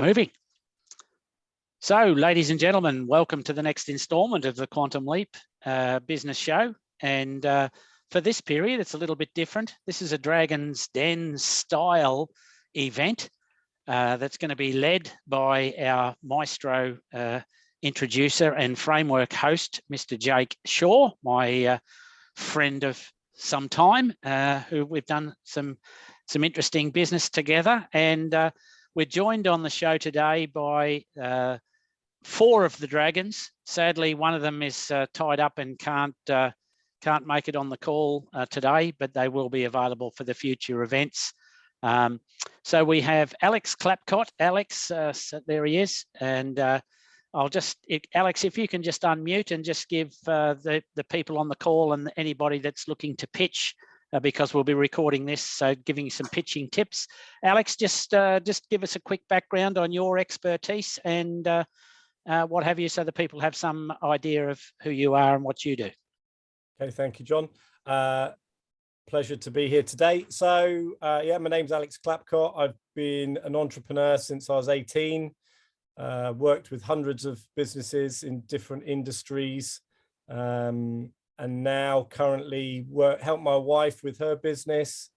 moving. So, ladies and gentlemen, welcome to the next instalment of the Quantum Leap business show. And for this period, it's a little bit different. This is a Dragon's Den style event that's going to be led by our maestro introducer and framework host, Mr. Jake Shaw, my friend of some time, who we've done some interesting business together. And we're joined on the show today by 4 of the Dragons. Sadly, one of them is tied up and can't make it on the call today, but they will be available for the future events. So we have Alex Clapcott. Alex, so there he is. And Alex, if you can just unmute and just give the people on the call and anybody that's looking to pitch, because we'll be recording this, so giving you some pitching tips. Alex, just give us a quick background on your expertise and what have you, so the people have some idea of who you are and what you do. Okay, thank you, John. Pleasure to be here today. So, yeah, my name's Alex Clapcott. I've been an entrepreneur since I was 18, worked with hundreds of businesses in different industries, and now currently help my wife with her business.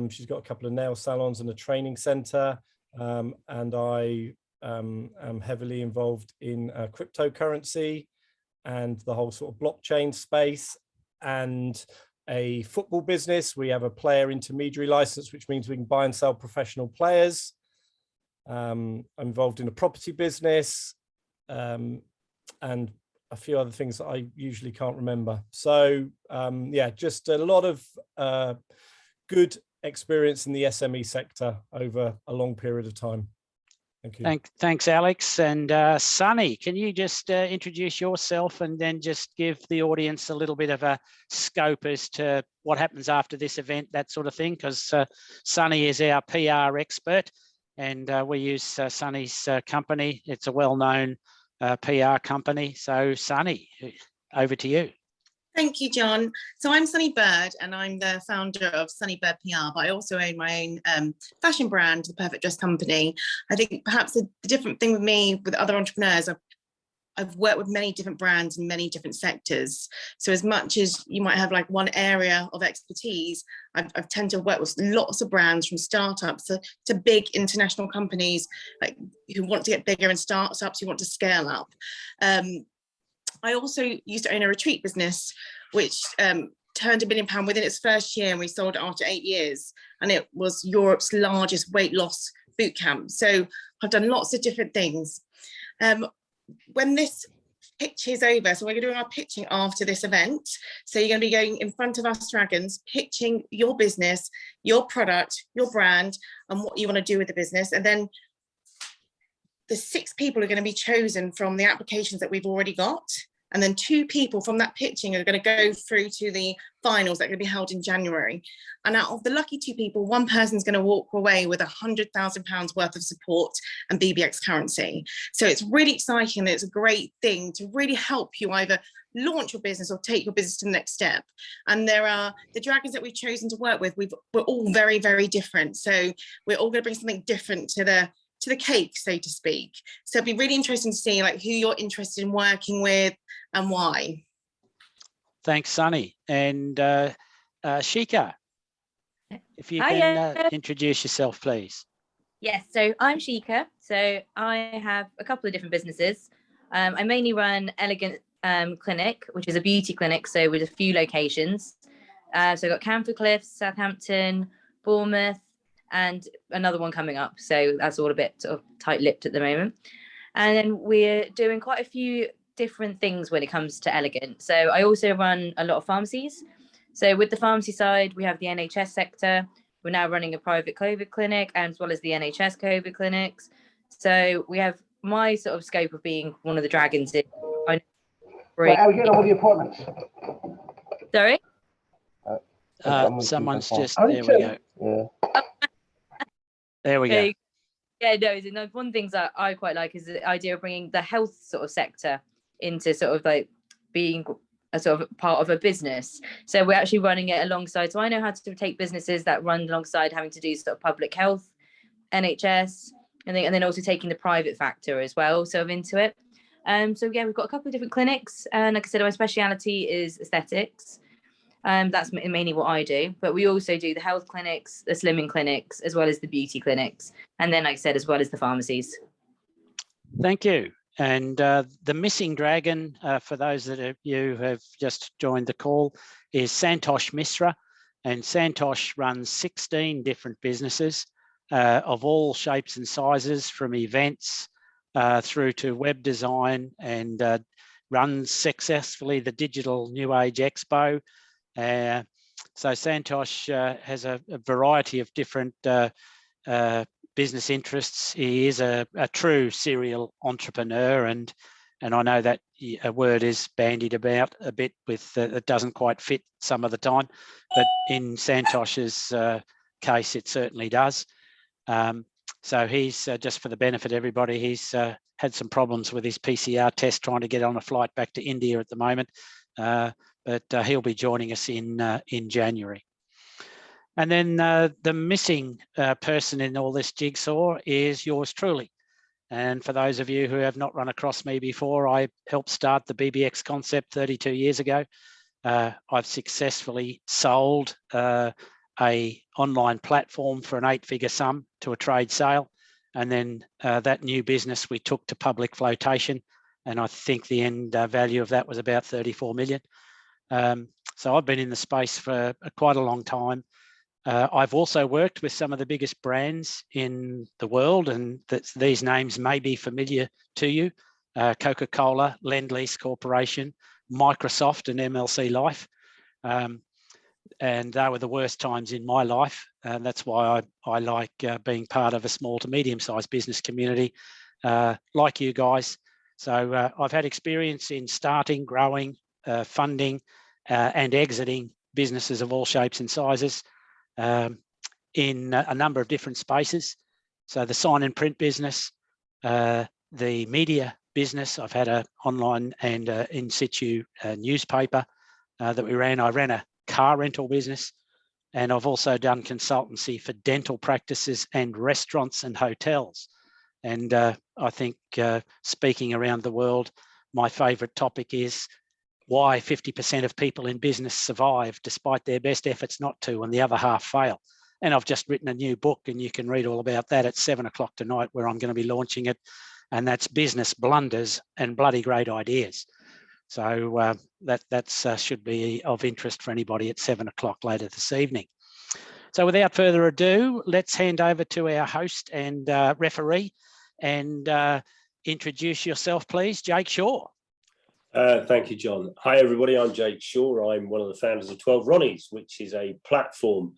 She's got a couple of nail salons and a training center, and I am heavily involved in cryptocurrency and the whole sort of blockchain space, and a football business. We have a player intermediary license, which means we can buy and sell professional players. I'm involved in a property business, and a few other things that I usually can't remember. So yeah, just a lot of good experience in the SME sector over a long period of time. Thank you. Thanks, Alex. And Sunny, can you just introduce yourself and then just give the audience a little bit of a scope as to what happens after this event, that sort of thing, because Sunny is our PR expert, and we use Sunny's company. It's a well-known PR company. So Sunny, over to you. Thank you, John. So I'm Sunny Bird, and I'm the founder of Sunny Bird PR, but I also own my own fashion brand, The Perfect Dress Company. I think perhaps the different thing with me, with other entrepreneurs, I've worked with many different brands in many different sectors. So as much as you might have like one area of expertise, I've tend to work with lots of brands, from startups to big international companies, like who want to get bigger, and startups who want to scale up. I also used to own a retreat business, which turned £1 million within its first year, and we sold it after 8 years. And it was Europe's largest weight loss boot camp. So I've done lots of different things. When this pitch is over, so we're doing our pitching after this event. So you're going to be going in front of us Dragons, pitching your business, your product, your brand, and what you want to do with the business. And then the 6 people are going to be chosen from the applications that we've already got. And then 2 people from that pitching are going to go through to the finals that are going to be held in January. And out of the lucky 2 people, one person's going to walk away with £100,000 worth of support and BBX currency. So it's really exciting. It's a great thing to really help you either launch your business or take your business to the next step. And there are the Dragons that we've chosen to work with. We're all very, very different. So we're all going to bring something different to the cake, so to speak. So it'd be really interesting to see like who you're interested in working with and why. Thanks, Sunny. And Shika, if you can introduce yourself, please. Yes, so I'm Shika. So I have a couple of different businesses. I mainly run Elegant Clinic, which is a beauty clinic, so with a few locations. So I've got Camphor Cliffs, Southampton, Bournemouth, and another one coming up. So that's all a bit sort of tight-lipped at the moment. And then we're doing quite a few different things when it comes to Elegant. So I also run a lot of pharmacies. So with the pharmacy side, we have the NHS sector. We're now running a private COVID clinic, as well as the NHS COVID clinics. So we have my sort of scope of being one of the Dragons. Right, how are we getting on with the appointments? Sorry? Someone's just, there we go. Yeah. There we go. Yeah, no, one of the things that I quite like is the idea of bringing the health sort of sector into sort of like being a sort of part of a business. So we're actually running it alongside. So I know how to take businesses that run alongside having to do sort of public health, NHS, and then also taking the private factor as well, so into it. So yeah, we've got a couple of different clinics, and like I said, my speciality is aesthetics. That's mainly what I do, but we also do the health clinics, the slimming clinics, as well as the beauty clinics, and then, like I said, as well as the pharmacies. Thank you. And the missing dragon, for those that you have just joined the call, is Santosh Misra. And Santosh runs 16 different businesses of all shapes and sizes, from events through to web design, and runs successfully the Digital New Age Expo. So Santosh has a variety of different business interests. He is a true serial entrepreneur, and I know that a word is bandied about a bit with it doesn't quite fit some of the time, but in Santosh's case, it certainly does. So he's just for the benefit of everybody, he's had some problems with his PCR test trying to get on a flight back to India at the moment, but he'll be joining us in January. And then the missing person in all this jigsaw is yours truly. And for those of you who have not run across me before, I helped start the BBX concept 32 years ago. I've successfully sold a online platform for an 8-figure sum to a trade sale. And then that new business we took to public flotation. And I think the end value of that was about 34 million. So I've been in the space for quite a long time. I've also worked with some of the biggest brands in the world, and these names may be familiar to you. Coca-Cola, Lend-Lease Corporation, Microsoft and MLC Life. And they were the worst times in my life. And that's why I like being part of a small to medium-sized business community like you guys. So I've had experience in starting, growing, funding and exiting businesses of all shapes and sizes. In a number of different spaces. So the sign and print business, the media business, I've had an online and in situ newspaper that we ran. I ran a car rental business, and I've also done consultancy for dental practices and restaurants and hotels. And I think speaking around the world, my favourite topic is why 50% of people in business survive despite their best efforts not to, and the other half fail. And I've just written a new book, and you can read all about that at 7 o'clock tonight, where I'm going to be launching it. And that's Business Blunders and Bloody Great Ideas. So that should be of interest for anybody at 7 o'clock later this evening. So without further ado, let's hand over to our host and referee, and introduce yourself, please, Jake Shaw. Thank you, John. Hi, everybody. I'm Jake Shaw. I'm one of the founders of 12 Ronnies, which is a platform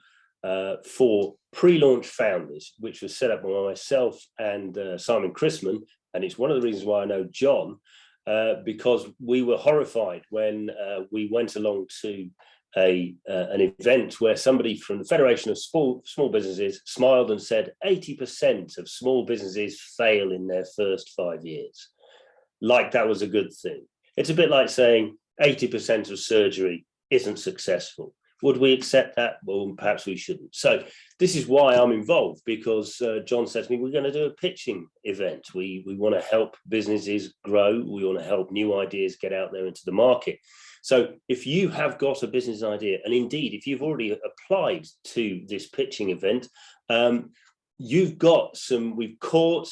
for pre-launch founders, which was set up by myself and Simon Chrisman. And it's one of the reasons why I know John, because we were horrified when we went along to an event where somebody from the Federation of Small Businesses smiled and said 80% of small businesses fail in their first 5 years. Like that was a good thing. It's a bit like saying 80% of surgery isn't successful. Would we accept that? Well, perhaps we shouldn't. So this is why I'm involved, because John said to me, we're going to do a pitching event. We want to help businesses grow. We want to help new ideas get out there into the market. So if you have got a business idea, and indeed, if you've already applied to this pitching event,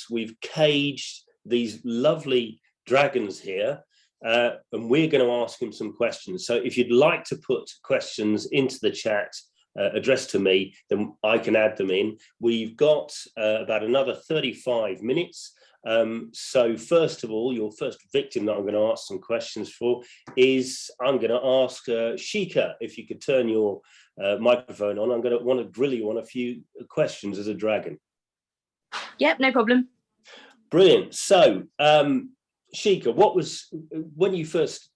we've caged these lovely dragons here. And we're going to ask him some questions. So if you'd like to put questions into the chat addressed to me, then I can add them in. We've got about another 35 minutes. So first of all, your first victim that I'm going to ask some questions for is, I'm going to ask Shika, if you could turn your microphone on. I'm going to want to grill you on a few questions as a dragon. Yep, no problem. Brilliant. So, Shika, when you first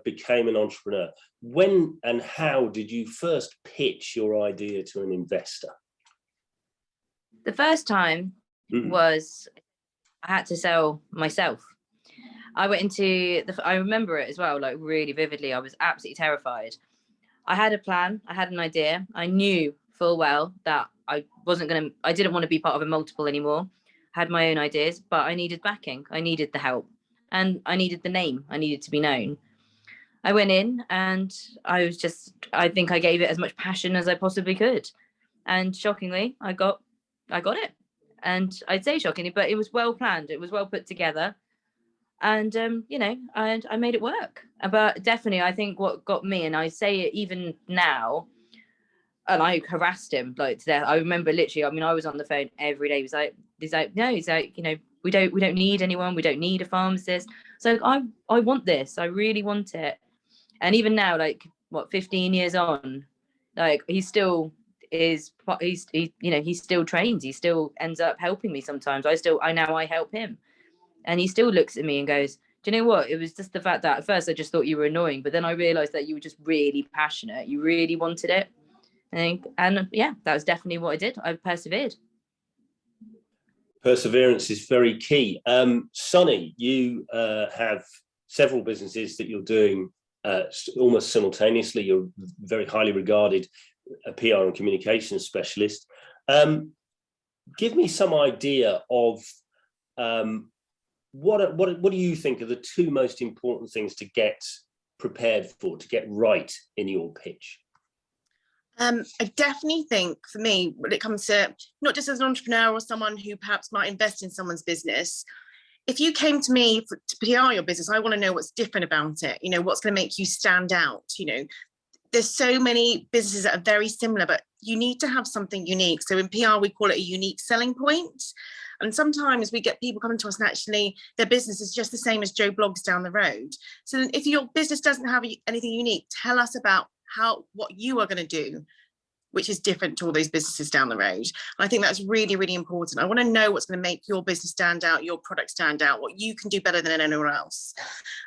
became an entrepreneur, when and how did you first pitch your idea to an investor? The first time was I had to sell myself. I went into I remember it as well, like really vividly. I was absolutely terrified. I had a plan. I had an idea. I knew full well that I didn't want to be part of a multiple anymore. had my own ideas, but I needed backing. I needed the help, and I needed the name. I needed to be known. I went in and I think I gave it as much passion as I possibly could. And shockingly, I got it. And I'd say shockingly, but it was well planned. It was well put together. And, I made it work. But definitely, I think what got me, and I say it even now, and I harassed him like to death. I remember literally, I mean, I was on the phone every day. He's like, no, he's like, we don't need anyone. We don't need a pharmacist. So I want this. I really want it. And even now, like 15 years on, like he still trains. He still ends up helping me sometimes. I help him, and he still looks at me and goes, do you know what? It was just the fact that at first I just thought you were annoying, but then I realized that you were just really passionate. You really wanted it. And yeah, that was definitely what I did. I persevered. Perseverance is very key. Sonny, you have several businesses that you're doing almost simultaneously. You're very highly regarded a PR and communications specialist. Give me some idea of what do you think are the two most important things to get prepared for, to get right in your pitch? I definitely think for me, when it comes to not just as an entrepreneur or someone who perhaps might invest in someone's business, if you came to me to PR your business, I want to know what's different about it. What's going to make you stand out. There's so many businesses that are very similar, but you need to have something unique. So in PR, we call it a unique selling point. And sometimes we get people coming to us and actually their business is just the same as Joe Blogs down the road. So then if your business doesn't have anything unique, tell us about what you are going to do, which is different to all those businesses down the road. And I think that's really, really important. I want to know what's going to make your business stand out, your product stand out, what you can do better than anyone else.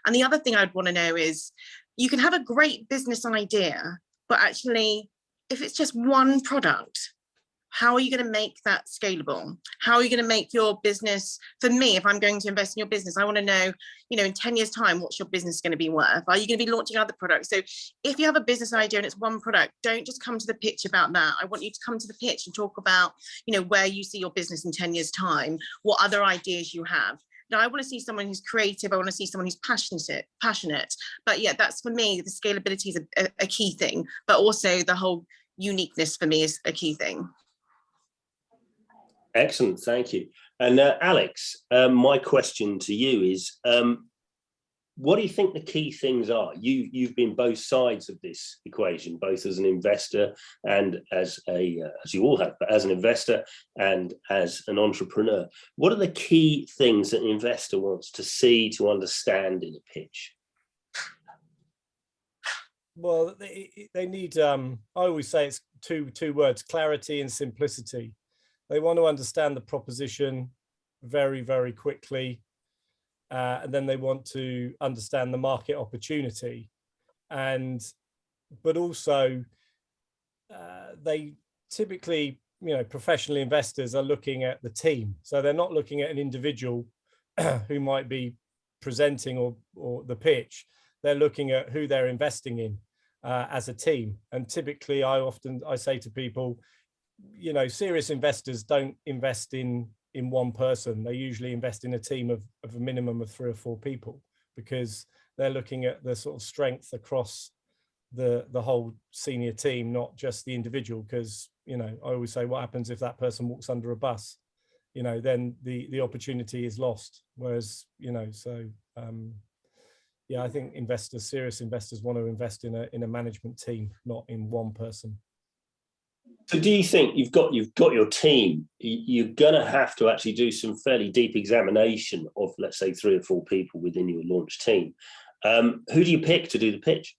And the other thing I'd want to know is you can have a great business idea, but actually, if it's just one product, how are you going to make that scalable? How are you going to make your business, for me, if I'm going to invest in your business, I want to know, in 10 years time, what's your business going to be worth? Are you going to be launching other products? So if you have a business idea and it's one product, don't just come to the pitch about that. I want you to come to the pitch and talk about, where you see your business in 10 years time, what other ideas you have. Now, I want to see someone who's creative. I want to see someone who's passionate. But yeah, that's for me, the scalability is a key thing, but also the whole uniqueness for me is a key thing. Excellent, thank you. And Alex, my question to you is, what do you think the key things are? You've been both sides of this equation, both as an investor and as you all have, but as an investor and as an entrepreneur. What are the key things that an investor wants to see, to understand in a pitch? Well, they need, I always say it's two words, clarity and simplicity. They want to understand the proposition very, very quickly. And then they want to understand the market opportunity. But also they typically, professional investors are looking at the team. So they're not looking at an individual who might be presenting or the pitch. They're looking at who they're investing in as a team. And typically I say to people, serious investors don't invest in one person. They usually invest in a team of a minimum of 3 or 4 people, because they're looking at the sort of strength across the whole senior team, not just the individual. Because I always say, what happens if that person walks under a bus? Then the opportunity is lost. Whereas yeah, I think serious investors want to invest in a management team, not in one person. So do you think you've got your team, you're going to have to actually do some fairly deep examination of, let's say, 3 or 4 people within your launch team? Who do you pick to do the pitch?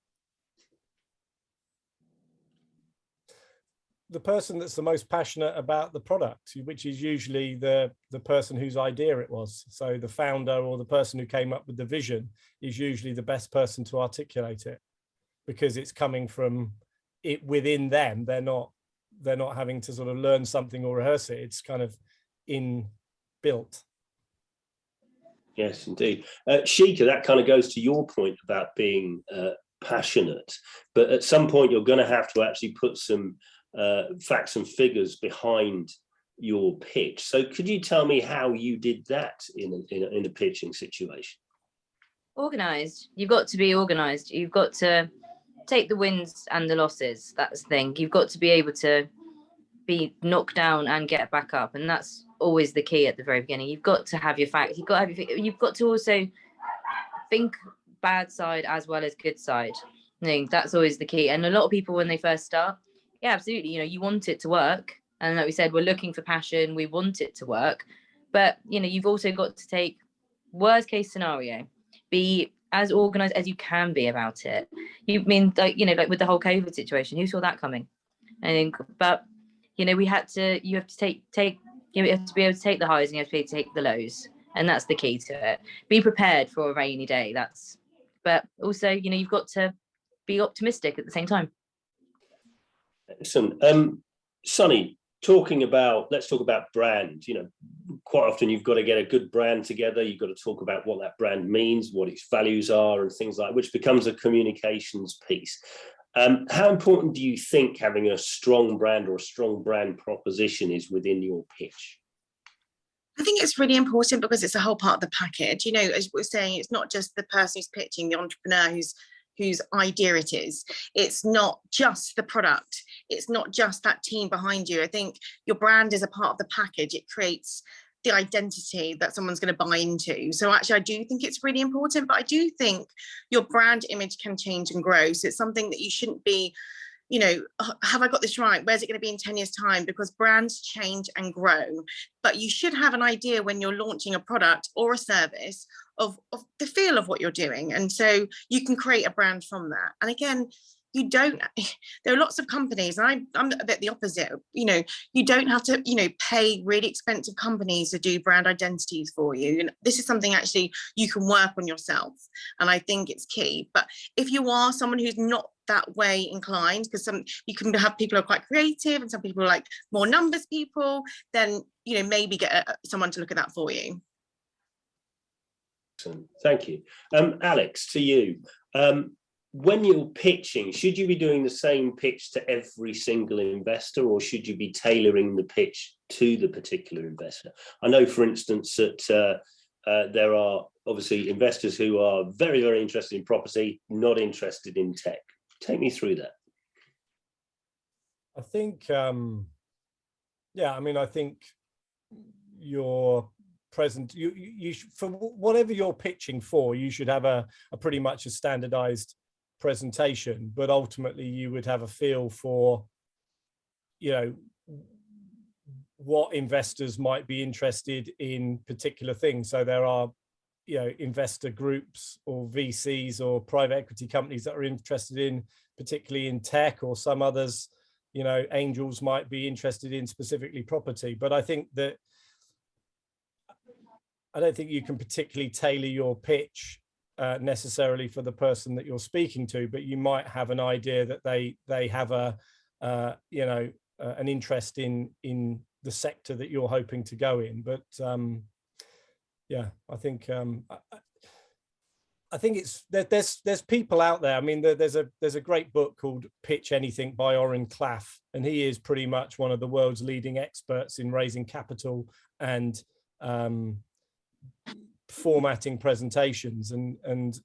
The person that's the most passionate about the product, which is usually the person whose idea it was. So the founder or the person who came up with the vision is usually the best person to articulate it, because it's coming from it within them. They're not having to sort of learn something or rehearse it. It's kind of inbuilt. Yes, indeed. Sheikha, that kind of goes to your point about being passionate, but at some point you're going to have to actually put some facts and figures behind your pitch. So could you tell me how you did that in a pitching situation? Organized. You've got to be organized. You've got to take the wins and the losses. That's the thing. You've got to be able to be knocked down and get back up, and that's always the key at the very beginning. You've got to have your facts. You've got to have you've got to also think bad side as well as good side. I think that's always the key. And a lot of people, when they first start, yeah, absolutely, you want it to work, and like we said, we're looking for passion. We want it to work, but you've also got to take worst case scenario, be as organized as you can be about it. You mean like with the whole COVID situation, who saw that coming? I think, but you have to take you have to be able to take the highs and you have to be able to take the lows, and that's the key to it. Be prepared for a rainy day. But also you've got to be optimistic at the same time. Excellent. Sonny, let's talk about brand. Quite often you've got to get a good brand together. You've got to talk about what that brand means, what its values are, and things like, which becomes a communications piece. How important do you think having a strong brand or a strong brand proposition is within your pitch? I think it's really important because it's a whole part of the package. As we're saying, it's not just the person who's pitching, the entrepreneur whose idea it is. It's not just the product. It's not just that team behind you. I think your brand is a part of the package. It creates the identity that someone's going to buy into. So actually, I do think it's really important, but I do think your brand image can change and grow. So it's something that you shouldn't be, have I got this right? Where's it going to be in 10 years' time? Because brands change and grow. But you should have an idea when you're launching a product or a service of the feel of what you're doing. And so you can create a brand from that. And again, there are lots of companies, and I'm a bit the opposite. You don't have to, pay really expensive companies to do brand identities for you. And this is something actually you can work on yourself. And I think it's key. But if you are someone who's not that way inclined, because you can have people who are quite creative and some people are like more numbers people, then, maybe get someone to look at that for you. Thank you. Alex, to you. When you're pitching, should you be doing the same pitch to every single investor, or should you be tailoring the pitch to the particular investor? I know, for instance, that there are obviously investors who are very, very interested in property, not interested in tech. Take me through that. I think, I think your present, you for whatever you're pitching for, you should have a pretty much a standardized presentation, but ultimately you would have a feel for what investors might be interested in particular things. So there are investor groups or VCs or private equity companies that are interested in particularly in tech, or some others, angels might be interested in specifically property. But I think that I don't think you can particularly tailor your pitch necessarily for the person that you're speaking to, but you might have an idea that they have an interest in the sector that you're hoping to go in. But I think it's there's people out there. I mean, there's a great book called Pitch Anything by Oren Klaff, and he is pretty much one of the world's leading experts in raising capital and formatting presentations. And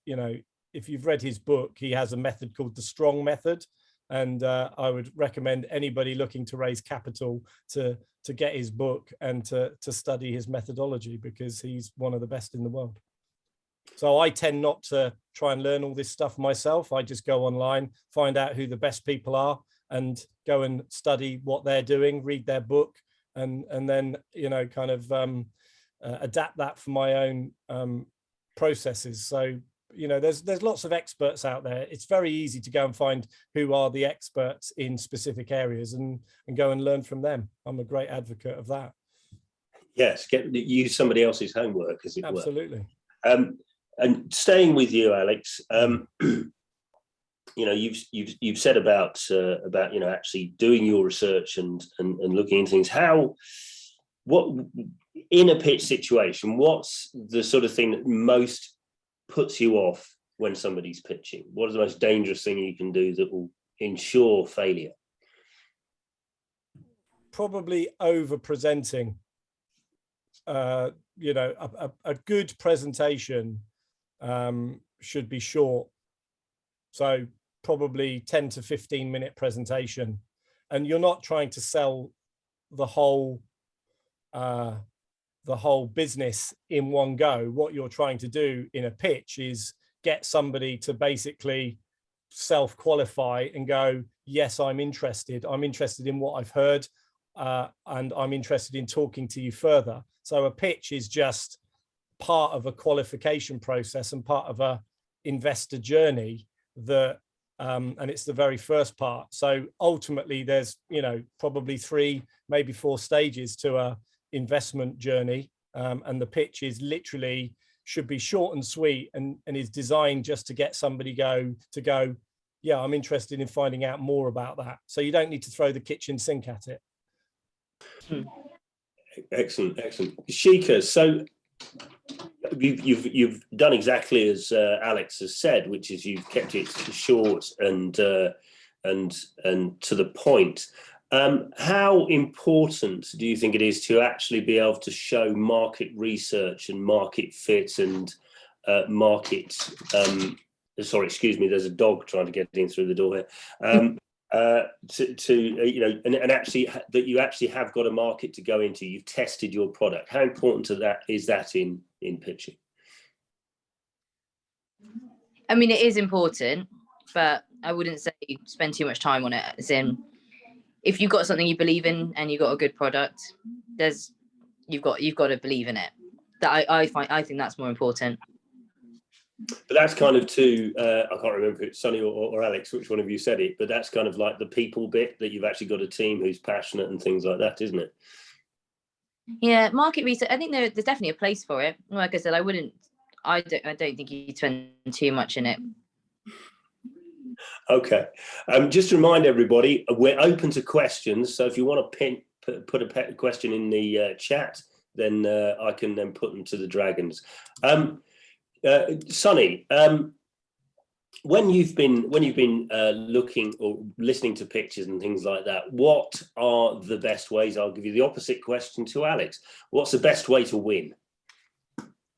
if you've read his book, he has a method called the Strong Method, and I would recommend anybody looking to raise capital to get his book and to study his methodology, because he's one of the best in the world. So I tend not to try and learn all this stuff myself. I just go online, find out who the best people are, and go and study what they're doing, read their book, and then adapt that for my own processes. So there's lots of experts out there. It's very easy to go and find who are the experts in specific areas and go and learn from them. I'm a great advocate of that. Yes, use somebody else's homework, as it were. Absolutely. And staying with you, Alex, you've said about actually doing your research and looking into things. What in a pitch situation, what's the sort of thing that most puts you off when somebody's pitching? What is the most dangerous thing you can do that will ensure failure? probably over presenting. You know, a good presentation should be short. So probably 10 to 15 minute presentation. And you're not trying to sell the whole business in one go. What you're trying to do in a pitch is get somebody to basically self-qualify and go, yes, I'm interested in what I've heard, and I'm interested in talking to you further. So a pitch is just part of a qualification process and part of a investor journey that and it's the very first part. So ultimately there's, you know, probably 3, maybe 4 stages to a investment journey, and the pitch is literally should be short and sweet, and is designed just to get somebody to go, yeah, I'm interested in finding out more about that. So you don't need to throw the kitchen sink at it. Excellent. Sheikha, so you've done exactly as Alex has said, which is you've kept it short and to the point. How important do you think it is to actually be able to show market research and market fit and market? Sorry, excuse me. There's a dog trying to get in through the door here. You know, and actually that you actually have got a market to go into. You've tested your product. How important is that in pitching? I mean, it is important, but I wouldn't say spend too much time on it. As in, if you've got something you believe in and you've got a good product, you've got to believe in it. That I think that's more important. But that's kind of I can't remember if it's Sonny or Alex, which one of you said it, but that's kind of like the people bit, that you've actually got a team who's passionate and things like that, isn't it? Yeah, market research. I think there's definitely a place for it. Like I said, I don't think you spend too much in it. Okay. Just to remind everybody, we're open to questions. So if you want to put a question in the chat, then I can then put them to the dragons. Sonny, when you've been looking or listening to pitches and things like that, what are the best ways? I'll give you the opposite question to Alex. What's the best way to win?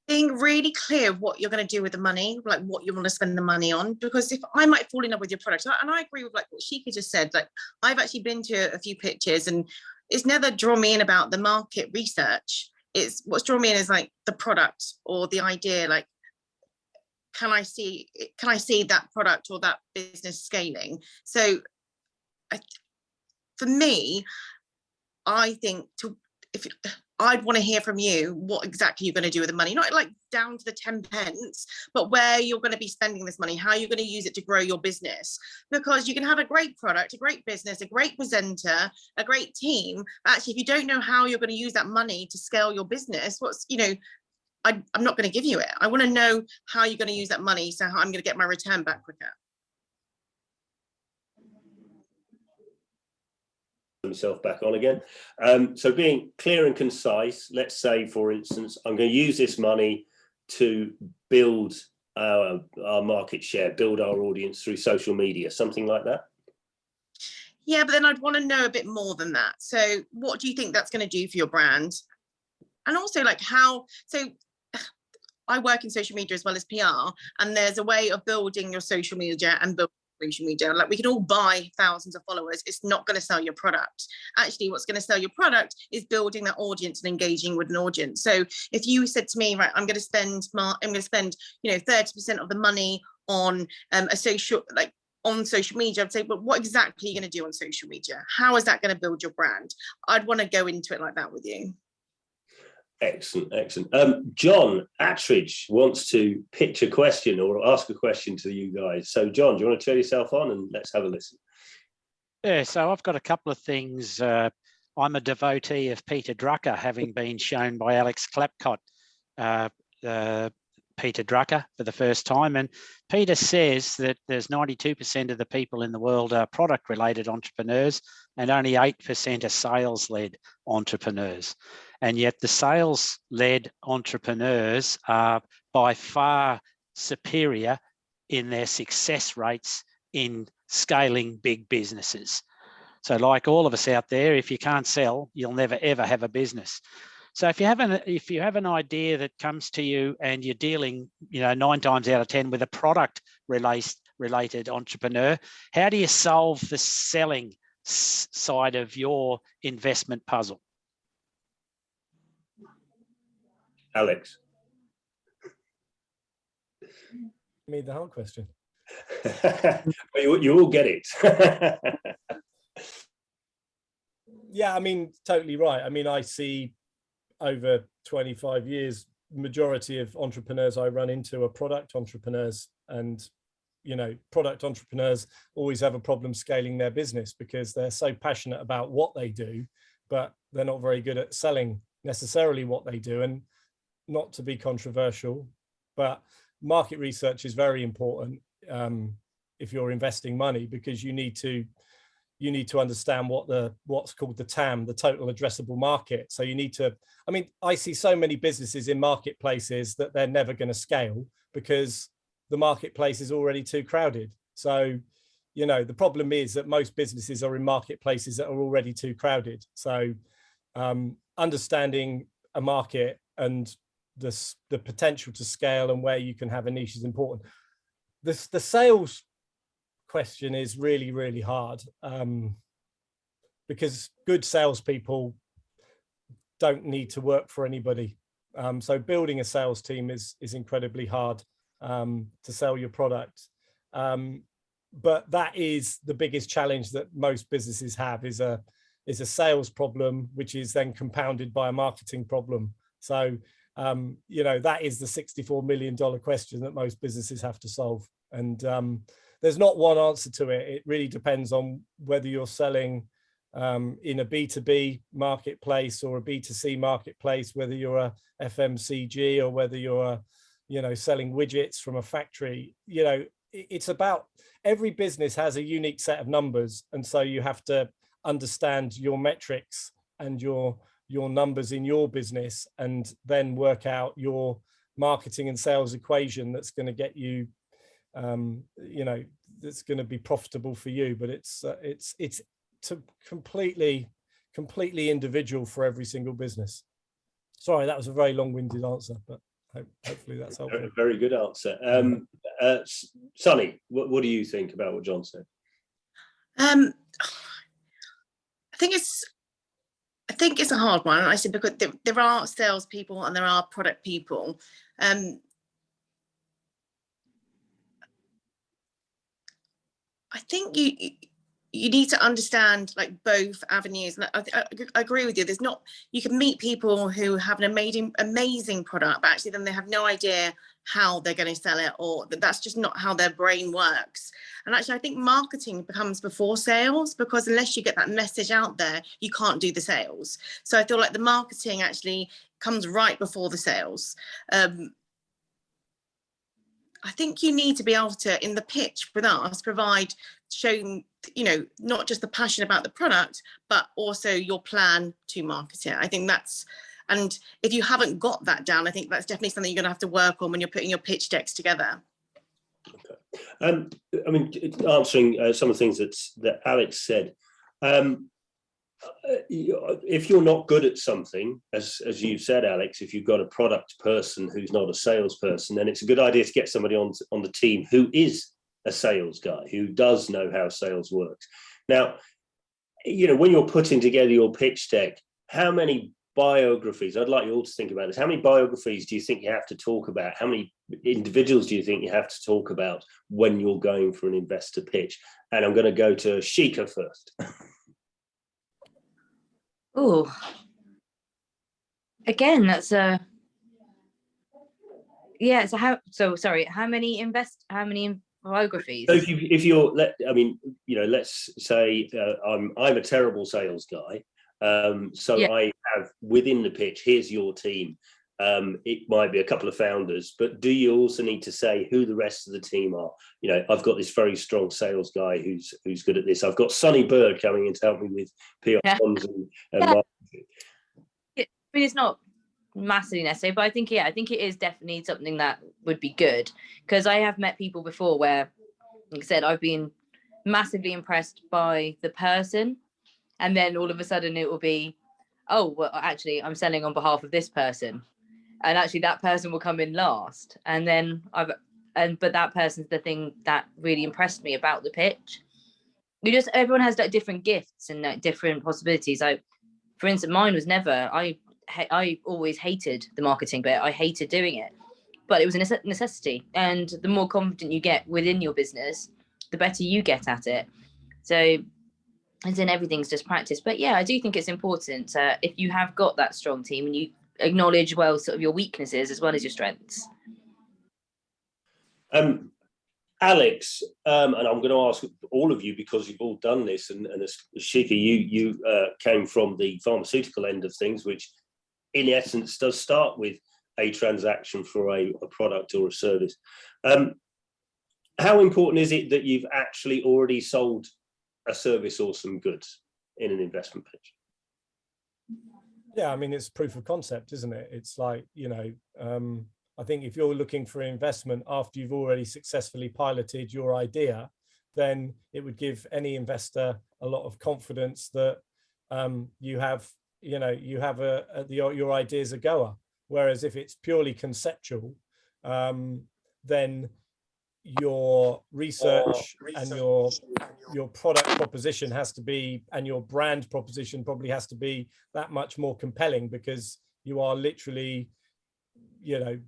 Being really clear what you're going to do with the money, like what you want to spend the money on, because if I might fall in love with your product, and I agree with like what Sheikha just said, like I've actually been to a few pitches and it's never drawn me in about the market research. It's what's drawn me in is like the product or the idea, like can I see that product or that business scaling? So for me, I think I'd want to hear from you what exactly you're going to do with the money, not like down to the 10 pence, but where you're going to be spending this money, how you're going to use it to grow your business. Because you can have a great product, a great business, a great presenter, a great team. Actually, if you don't know how you're going to use that money to scale your business, I'm not going to give you it. I want to know how you're going to use that money, so how I'm going to get my return back quicker. Myself back on again. So being clear and concise, let's say, for instance, I'm going to use this money to build our market share, build our audience through social media, something like that. Yeah, but then I'd want to know a bit more than that. So what do you think that's going to do for your brand? And also like so I work in social media as well as PR, and there's a way of building your social media and building social media. Like we can all buy thousands of followers. It's not going to sell your product. Actually, what's going to sell your product is building that audience and engaging with an audience. So if you said to me, right, I'm going to spend 30% of the money on on social media, I'd say, but what exactly are you going to do on social media? How is that going to build your brand? I'd want to go into it like that with you. Excellent. John Attridge wants to pitch a question or ask a question to you guys. So John, do you want to turn yourself on and let's have a listen? Yeah, so I've got a couple of things. I'm a devotee of Peter Drucker, having been shown by Alex Clapcott Peter Drucker for the first time. And Peter says that there's 92% of the people in the world are product-related entrepreneurs and only 8% are sales-led entrepreneurs. And yet the sales-led entrepreneurs are by far superior in their success rates in scaling big businesses. So like all of us out there, if you can't sell, you'll never, ever have a business. So if you have an idea that comes to you and you're dealing, 9 times out of 10 with a product related entrepreneur, how do you solve the selling side of your investment puzzle? Alex. Me the hard question. Well, you all get it. Yeah, I mean, totally right. I mean, I see over 25 years, majority of entrepreneurs I run into are product entrepreneurs, and product entrepreneurs always have a problem scaling their business because they're so passionate about what they do, but they're not very good at selling necessarily what they do. And not to be controversial, but market research is very important if you're investing money, because you need to understand what's called the TAM, the total addressable market. So you need to, I mean, I see so many businesses in marketplaces that they're never going to scale because the marketplace is already too crowded. So, the problem is that most businesses are in marketplaces that are already too crowded. So understanding a market and the potential to scale and where you can have a niche is important. The sales question is really, really hard because good salespeople don't need to work for anybody. So building a sales team is incredibly hard to sell your product. But that is the biggest challenge that most businesses have, is a sales problem, which is then compounded by a marketing problem. So that is the $64 million question that most businesses have to solve. And there's not one answer to it. It really depends on whether you're selling in a B2B marketplace or a B2C marketplace, whether you're a FMCG or whether you're selling widgets from a factory. It's about, every business has a unique set of numbers, and so you have to understand your metrics and your numbers in your business, and then work out your marketing and sales equation that's going to get you that's going to be profitable for you. But it's completely individual for every single business. Sorry, that was a very long-winded answer, but hopefully that's helpful. Very good answer. Sonny, what do you think about what John said? I think it's a hard one. I said, because there are salespeople and there are product people. I think you need to understand like both avenues, and I agree with you. You can meet people who have an amazing product, but actually then they have no idea how they're going to sell it, or that's just not how their brain works. And actually I think marketing becomes before sales, because unless you get that message out there, you can't do the sales. So I feel like the marketing actually comes right before the sales. I think you need to be able to, in the pitch with us, showing, not just the passion about the product, but also your plan to market it. I think and if you haven't got that down, I think that's definitely something you're going to have to work on when you're putting your pitch decks together. Okay. I mean, answering some of the things that Alex said, if you're not good at something, as you said, Alex, if you've got a product person who's not a salesperson, then it's a good idea to get somebody on the team who is a sales guy, who does know how sales works. Now, when you're putting together your pitch deck, how many biographies, I'd like you all to think about this, how many biographies do you think you have to talk about? How many individuals do you think you have to talk about when you're going for an investor pitch? And I'm going to go to Sheikha first. Oh, again, that's a, yeah. So how many biographies? So if you're, let's say I'm a terrible sales guy. So yeah. I have within the pitch, here's your team. It might be a couple of founders, but do you also need to say who the rest of the team are? I've got this very strong sales guy who's good at this. I've got Sonny Bird coming in to help me with PR comms and marketing. I mean, it's not massively necessary, but I think it is definitely something that would be good, because I have met people before where, like I said, I've been massively impressed by the person, And then all of a sudden it will be, oh, well, actually, I'm selling on behalf of this person. And actually that person will come in last. And then but that person's the thing that really impressed me about the pitch. Everyone has like different gifts and like different possibilities. For instance, mine was never, I always hated the marketing bit. I hated doing it, but it was a necessity. And the more confident you get within your business, the better you get at it. So, and then everything's just practice. But yeah, I do think it's important if you have got that strong team and you acknowledge well sort of your weaknesses as well as your strengths. Alex, and I'm going to ask all of you because you've all done this, and as Shika, you came from the pharmaceutical end of things, which in essence does start with a transaction for a product or a service. How important is it that you've actually already sold a service or some goods in an investment pitch? Yeah, I mean, it's proof of concept, isn't it? It's like, I think if you're looking for investment after you've already successfully piloted your idea, then it would give any investor a lot of confidence that you have your ideas a goer. Whereas if it's purely conceptual, then your research and your product proposition has to be, and your brand proposition probably has to be that much more compelling, because you are literally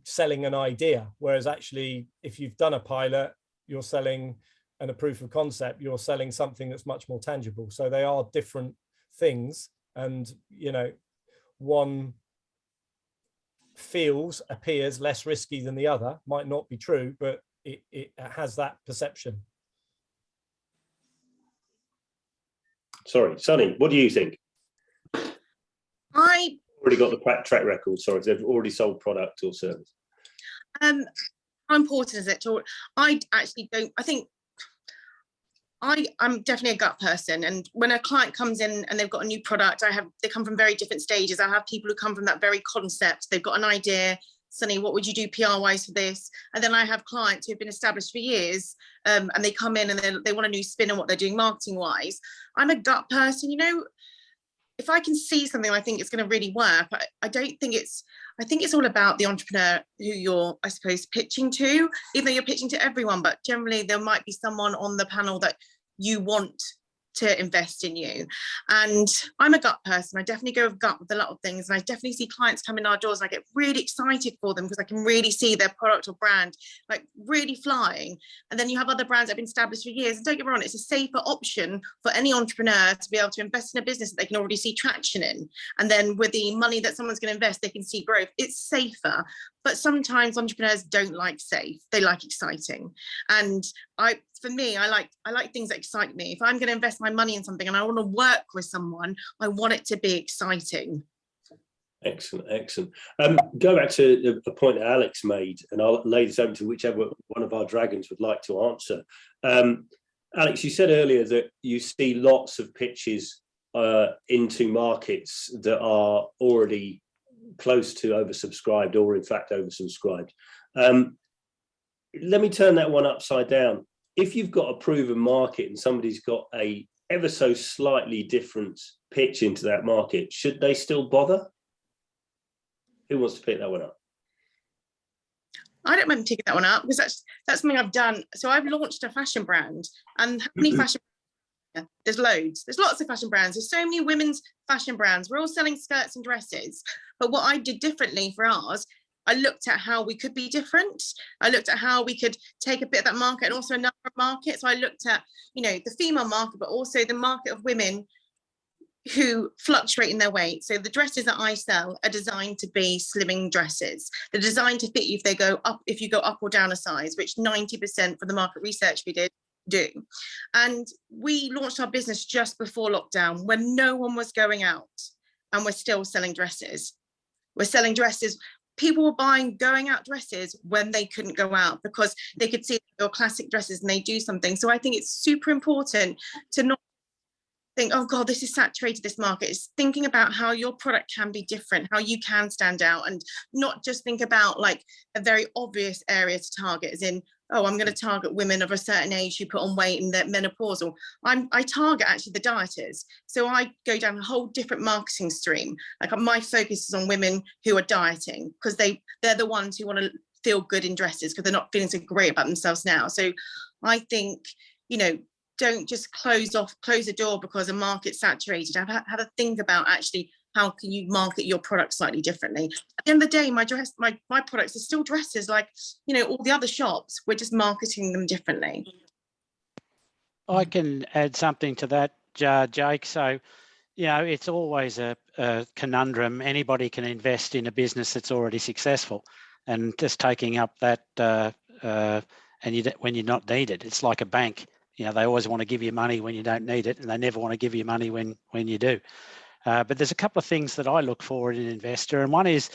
selling an idea. Whereas actually, if you've done a pilot, you're selling, and a proof of concept, you're selling something that's much more tangible. So they are different things, and one appears less risky than the other. Might not be true, but it has that perception. Sorry, Sonny, what do you think? I already got the track record. Sorry, they've already sold product or service. how important is it to? I actually don't. I think I'm definitely a gut person, and when a client comes in and they've got a new product, they come from very different stages. I have people who come from that very concept. They've got an idea. Sonny, what would you do PR wise for this? And then I have clients who've been established for years, and they come in and they want a new spin on what they're doing marketing wise. I'm a gut person, if I can see something, I think it's going to really work. I don't think I think it's all about the entrepreneur who you're, I suppose, pitching to, even though you're pitching to everyone, but generally there might be someone on the panel that you want to invest in you. And I'm a gut person. I definitely go with gut with a lot of things. And I definitely see clients come in our doors and I get really excited for them because I can really see their product or brand like really flying. And then you have other brands that have been established for years. And don't get me wrong, it's a safer option for any entrepreneur to be able to invest in a business that they can already see traction in. And then with the money that someone's going to invest, they can see growth. It's safer. But sometimes entrepreneurs don't like safe. They like exciting. And for me, I like things that excite me. If I'm going to invest my money in something and I want to work with someone, I want it to be exciting. Excellent, excellent. Go back to the point that Alex made, and I'll lay this open to whichever one of our dragons would like to answer. Alex, you said earlier that you see lots of pitches into markets that are already close to oversubscribed, or in fact oversubscribed. Let me turn that one upside down. If you've got a proven market and somebody's got a ever so slightly different pitch into that market, should they still bother? Who wants to pick that one up? I don't mind picking that one up because that's something I've done. So I've launched a fashion brand, and how many fashion brands? There's loads. There's lots of fashion brands. There's so many women's fashion brands. We're all selling skirts and dresses. But what I did differently for ours, I looked at how we could be different. I looked at how we could take a bit of that market and also another market. So I looked at, the female market, but also the market of women who fluctuate in their weight. So the dresses that I sell are designed to be slimming dresses. They're designed to fit you if you go up or down a size, which 90% for the market research we did do. And we launched our business just before lockdown when no one was going out, and we're still selling dresses. We're selling dresses. People were going out dresses when they couldn't go out because they could see your classic dresses and they do something. So I think it's super important to not think, oh God, this is saturated, this market. It's thinking about how your product can be different, how you can stand out, and not just think about like a very obvious area to target, as in oh, I'm going to target women of a certain age who put on weight and they're menopausal. I target actually the dieters. So I go down a whole different marketing stream. Like my focus is on women who are dieting, because they're the ones who want to feel good in dresses because they're not feeling so great about themselves now. So I think, you know, don't just close the door because the market's saturated. Have a think about actually how can you market your product slightly differently. At the end of the day, my products are still dresses like, you know, all the other shops. We're just marketing them differently. I can add something to that, Jake. So, you know, it's always a conundrum. Anybody can invest in a business that's already successful, and just taking up that when you're not needed, it's like a bank. You know, they always want to give you money when you don't need it, and they never want to give you money when you do. But there's a couple of things that I look for in an investor, and one is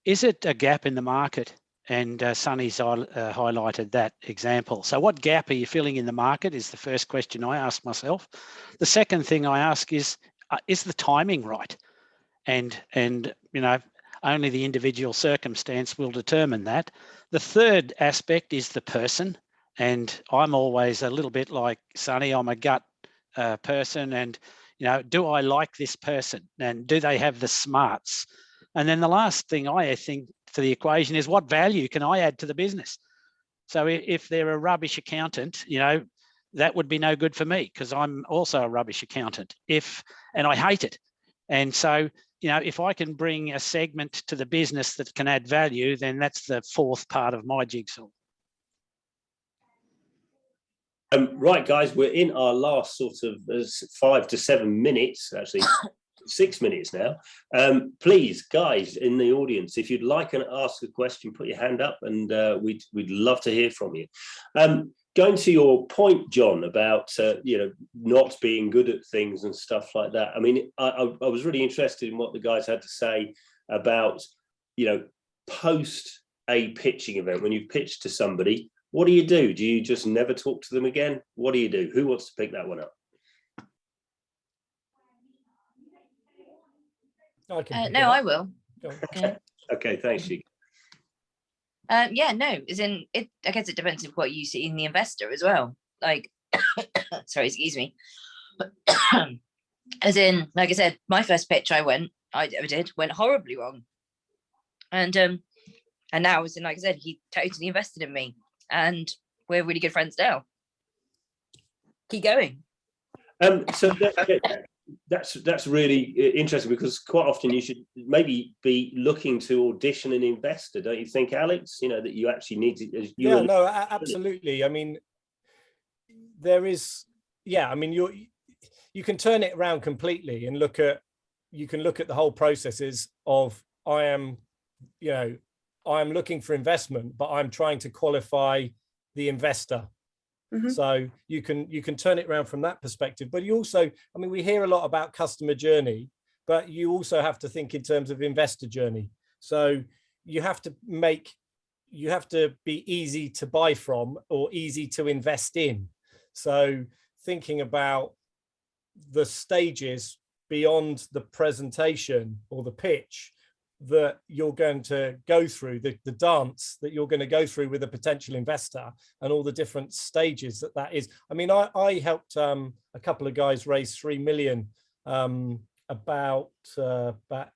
it a gap in the market? And Sunny's highlighted that example. So what gap are you filling in the market is the first question I ask myself. The second thing I ask is the timing right? And you know, only the individual circumstance will determine that. The third aspect is the person. And I'm always a little bit like Sunny, I'm a gut person, and you know, do I like this person, and do they have the smarts? And then the last thing I think to the equation is what value can I add to the business? So if they're a rubbish accountant, you know, that would be no good for me because I'm also a rubbish accountant and I hate it. And so, you know, if I can bring a segment to the business that can add value, then that's the fourth part of my jigsaw. Right, guys, we're in our last sort of 5 to 7 minutes, actually 6 minutes now. Please, guys in the audience, if you'd like to ask a question, put your hand up, and we'd love to hear from you. Going to your point, John, about you know, not being good at things and stuff like that. I mean, I was really interested in what the guys had to say about, you know, post a pitching event when you've pitched to somebody. What do? Do you just never talk to them again? What do you do? Who wants to pick that one up? I will. Okay, thanks, Sheik. Yeah, no, as in it. I guess it depends on what you see in the investor as well. Like, sorry, excuse me. As in, like I said, my first pitch I ever did went horribly wrong, and now, as in, like I said, he totally invested in me, and we're really good friends now. Keep going. So that's really interesting, because quite often you should maybe be looking to audition an investor, don't you think, Alex? You know, that you actually need to. Yeah, no, absolutely. I mean, there is, yeah, I mean, you can turn it around completely and you can look at the whole processes of I am looking for investment, but I'm trying to qualify the investor. Mm-hmm. So you can turn it around from that perspective. But you also, I mean, we hear a lot about customer journey, but you also have to think in terms of investor journey. So you have to be easy to buy from or easy to invest in. So thinking about the stages beyond the presentation or the pitch that you're going to go through, the dance that you're going to go through with a potential investor, and all the different stages that is. I mean, I helped a couple of guys raise 3 million about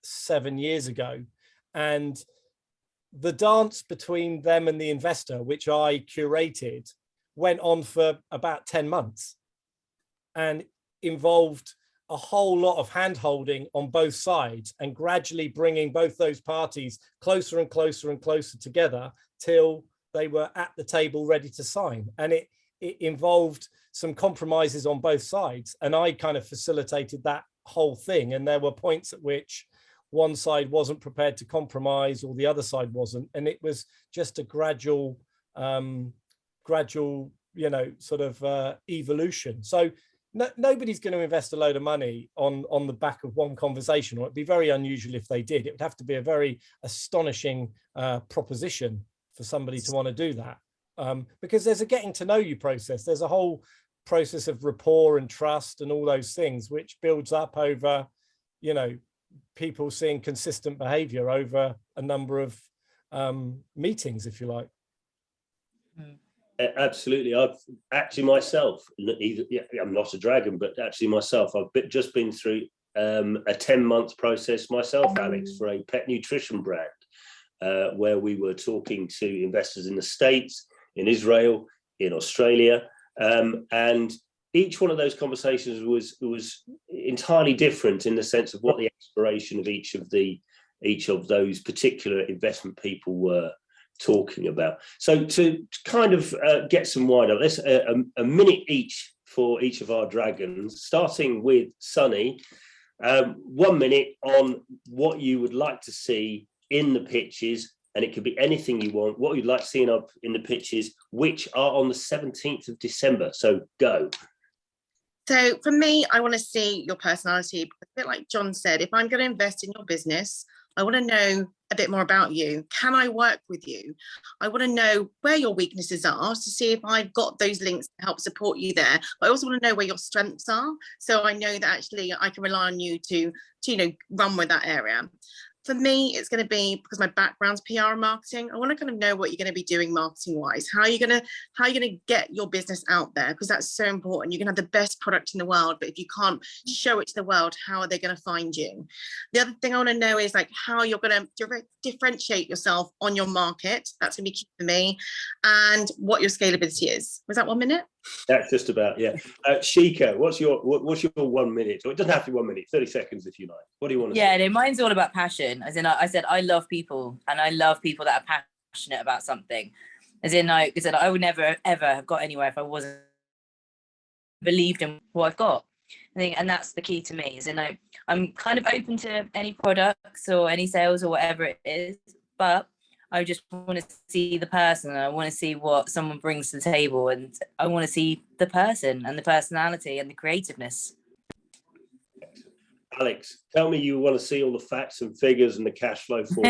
7 years ago, and the dance between them and the investor, which I curated, went on for about 10 months and involved a whole lot of hand-holding on both sides and gradually bringing both those parties closer and closer and closer together till they were at the table ready to sign. And it involved some compromises on both sides. And I kind of facilitated that whole thing. And there were points at which one side wasn't prepared to compromise or the other side wasn't. And it was just a gradual, you know, sort of evolution. So nobody's going to invest a load of money on the back of one conversation, or it'd be very unusual if they did. It would have to be a very astonishing proposition for somebody to want to do that, because there's a getting to know you process. There's a whole process of rapport and trust and all those things, which builds up over, you know, people seeing consistent behavior over a number of meetings, if you like. Absolutely. I've actually myself, I'm not a dragon, but actually myself, I've just been through a 10-month process myself, Alex, for a pet nutrition brand, where we were talking to investors in the States, in Israel, in Australia, and each one of those conversations was entirely different in the sense of what the aspiration of each of those particular investment people were talking about. So to kind of get some wind up, let's a minute each for each of our dragons, starting with Sunny. 1 minute on what you would like to see in the pitches, and it could be anything you want, what you'd like to see up in the pitches, which are on the 17th of December. So go. So for me, I want to see your personality. A bit like John said, if I'm going to invest in your business, I want to know a bit more about you. Can I work with you? I want to know where your weaknesses are to see if I've got those links to help support you there. But I also want to know where your strengths are, so I know that actually I can rely on you to run with that area. For me, it's going to be, because my background's PR and marketing, I want to kind of know what you're going to be doing marketing wise. How are you going to get your business out there? Because that's so important. You can have the best product in the world, but if you can't show it to the world, how are they going to find you? The other thing I want to know is like how you're going to differentiate yourself on your market. That's going to be key for me, and what your scalability is. Was that 1 minute? That's just about, yeah. Sheikha, what's your 1 minute? Or it doesn't have to be 1 minute, 30 seconds if you like. What do you want to say? Yeah, no, mine's all about passion. As in, I said, I love people, and I love people that are passionate about something. As in, like I said, I would never, ever have got anywhere if I wasn't believed in what I've got. I think, and that's the key to me. As in, like, I'm kind of open to any products or any sales or whatever it is, but I just want to see the person. I want to see what someone brings to the table, and I want to see the person and the personality and the creativeness. Alex, tell me you want to see all the facts and figures and the cash flow for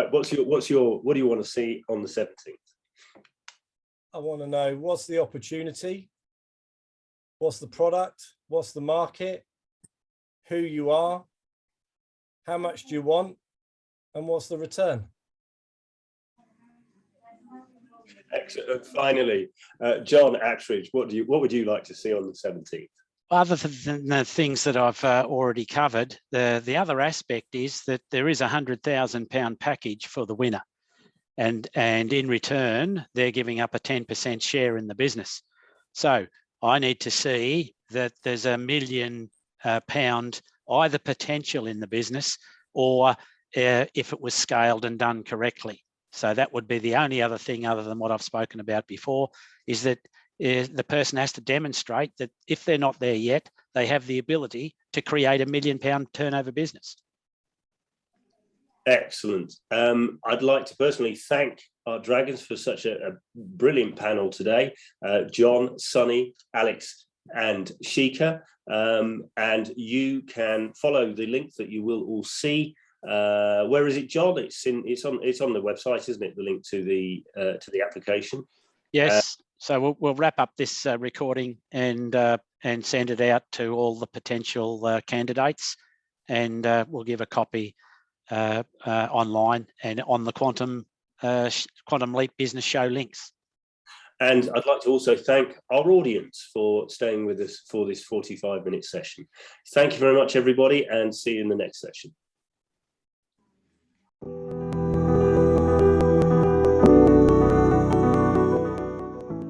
what do you want to see on the 17th? I want to know, what's the opportunity? What's the product? What's the market? Who you are? How much do you want? And what's the return? Excellent. Finally, John Attridge, what would you like to see on the 17th? Other than the things that I've already covered, the other aspect is that there is a £100,000 package for the winner, and in return they're giving up a 10% share in the business. So I need to see that there's £1 million either potential in the business, or if it was scaled and done correctly. So that would be the only other thing, other than what I've spoken about before, is that the person has to demonstrate that if they're not there yet, they have the ability to create a £1 million turnover business. Excellent. I'd like to personally thank our dragons for such a brilliant panel today. John, Sunny, Alex and Sheikha. And you can follow the link that you will all see. Where is it, John? It's on the website, isn't it? The link to the application. Yes. So we'll wrap up this recording and send it out to all the potential candidates, and we'll give a copy online and on the Quantum Leap Business Show links. And I'd like to also thank our audience for staying with us for this 45-minute session. Thank you very much, everybody, and see you in the next session.